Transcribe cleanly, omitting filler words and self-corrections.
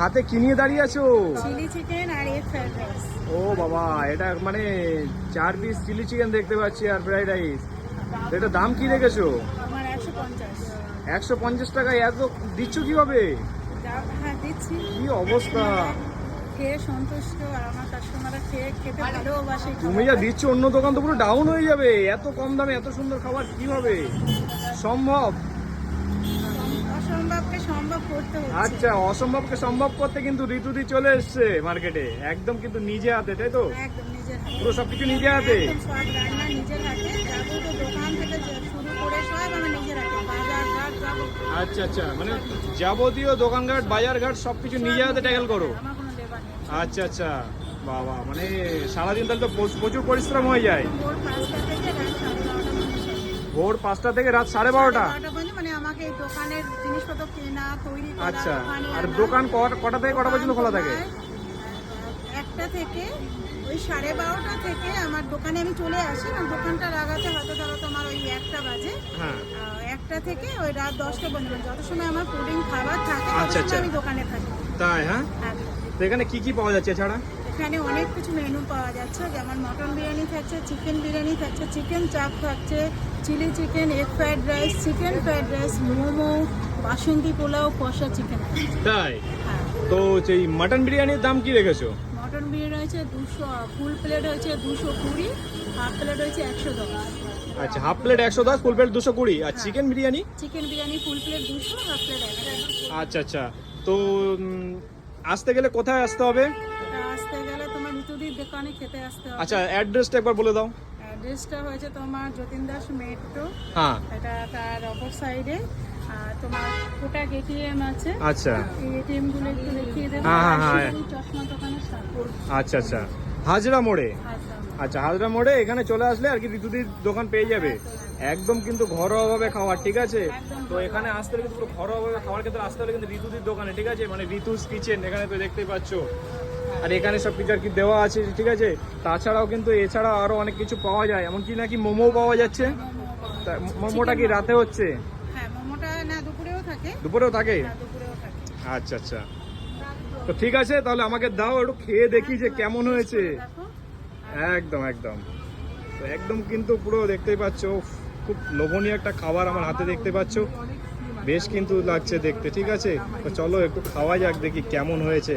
হাতে কি নিয়ে দাঁড়িয়ে আছো? চিলি চিকেন আর এগ ফ্রাইড রাইস। ও বাবা, এটা মানে 4 পিস চিলি চিকেন দেখতে পাচ্ছি আর ফ্রাইড রাইস। এটা দাম কি রেখেছো? আমার 150। 150 টাকায় এত দিচ্ছ কিভাবে? হ্যাঁ দিচ্ছি। কি অবস্থা! খেয়ে সন্তুষ্ট আর আমার কাস্টমাররা খেতে ভালোবাসে। তুমি যা দিচ্ছ অন্য দোকান তো পুরো ডাউন হয়ে যাবে। এত কম দামে এত সুন্দর খাবার কিভাবে সম্ভব? অসম্ভবকে সম্ভব করতে হচ্ছে। আচ্ছা, অসম্ভবকে সম্ভব করতে কিন্তু ঋতুদি চলে এসছে মার্কেটে, একদম কিন্তু নিজে হাতে, তাই তো? একদম নিজের হাতে, পুরো সবকিছু নিজে হাতে। একদম সব রান্না নিজের হাতে, যাবতীয় দোকান থেকে শুরু করে সব আমার নিজের হাতে, বাজার ঘাট যাবতীয়। আচ্ছা আচ্ছা, মানে যাবতীয় দোকানঘাট বাজারঘাট সবকিছু নিজে হাতে ট্যাকেল করো? আমার কোনো লেবার নেই। আচ্ছা আচ্ছা, বাবা, মানে সারাদিন তাহলে তো প্রচুর পরিশ্রম হয়ে যায়। ভোর 5টা থেকে রাত 12:30। ভোর 5টা থেকে রাত 12:30? 12:30 পর্যন্ত, মানে আমাকে এই দোকানের জিনিসপত্র কেনা, তৈরি করা। আচ্ছা, ওখানে আর আনা। দোকান কটা থেকে কটা পর্যন্ত খোলা থাকে? 1টা থেকে ওই 12:30 থেকে আমার দোকানে আমি চলে আসি, কারণ দোকানটা লাগাতে হয়তো ধরো তোমার ওই 1টা বাজে। হ্যাঁ, 1টা থেকে ওই রাত 10টা পর্যন্ত, যত সময় আমার ফুডিং খাবার থাকে তত আচ্ছা, আচ্ছা। সময় আমি দোকানে থাকি। তাই? হ্যাঁ, তো এখানে কি কি পাওয়া যাচ্ছে এছাড়া? এখানে অনেক কিছু মেনু পাওয়া যাচ্ছে, যেমন মটন বিরিয়ানি থাকছে, চিকেন বিরিয়ানি থাকছে, চিকেন চাপ থাকছে, chilli chicken, egg fried rice, chicken fried rice, momo, basanti pulao, কষা চিকেন। তাই? হ্যাঁ। তো এই মাটন বিরিয়ানির দাম কি রেখেছো? মটন বিরিয়ানি হয়েছে 200, ফুল প্লেট হয়েছে 220, হাফ প্লেট হয়েছে 110। আচ্ছা, হাফ প্লেট 110, ফুল প্লেট 220। আর chicken biryani? Chicken biryani full plate 200, half plate 110। আচ্ছা আচ্ছা, তো আসতে গেলে কোথায় আসতে হবে? এটা আসতে গেলে তোমার ঋতুদির দোকানে খেতে আসতে হবে। আচ্ছা, অ্যাড্রেসটা একবার বলে দাও। অ্যাড্রেসটা হয়েছে তোমার যতীন দাস মেট্রো, হ্যাঁ, এটা তার অপর সাইডে। আর তোমার কোটাক এটিএম আছে। আচ্ছা এই এটিএম গুলো একটু দেখিয়ে দেবো। হ্যাঁ, হ্যাঁ। চশমা দোকানের সামনে। আচ্ছা আচ্ছা, হাজরা মোড়ে। আচ্ছা। আচ্ছা, হাজরা মোড়ে এখানে চলে আসলে আর কি ঋতুদির দোকান পেয়ে যাবে। একদম কিন্তু ঘরোয়াভাবে খাবার, ঠিক আছে? তো এখানে আসতে হলে কিন্তু পুরো ঘরোয়াভাবে খাবার খেতে আসতে হলে কিন্তু ঋতুদির দোকানে, ঠিক আছে? মানে ঋতুস কিচেন, এখানে তো দেখতেই পাচ্ছ। আর এখানে সব কিছু আর কি দেওয়া আছে, ঠিক আছে? তাছাড়াও কিন্তু এছাড়াও আরো অনেক কিছু পাওয়া যায়, এমনকি নাকি মোমো পাওয়া যাচ্ছে। তা মোমোটা কি রাতে হচ্ছে? হ্যাঁ, মোমোটা না দুপুরেও থাকে। দুপুরেও থাকে? হ্যাঁ, দুপুরেও থাকে। আচ্ছা আচ্ছা, তো ঠিক আছে, তাহলে আমাকে দাও, একটু খেয়ে দেখি যে কেমন হয়েছে। দেখো। একদম একদম, তো একদম কিন্তু পুরো দেখতেই পাচ্ছ, উফ, খুব লোভনীয় একটা খাবার আমার হাতে দেখতে পাচ্ছ, বেশ কিন্তু লাগছে দেখতে, ঠিক আছে? তো চলো একটু খাওয়া যাক, দেখি কেমন হয়েছে।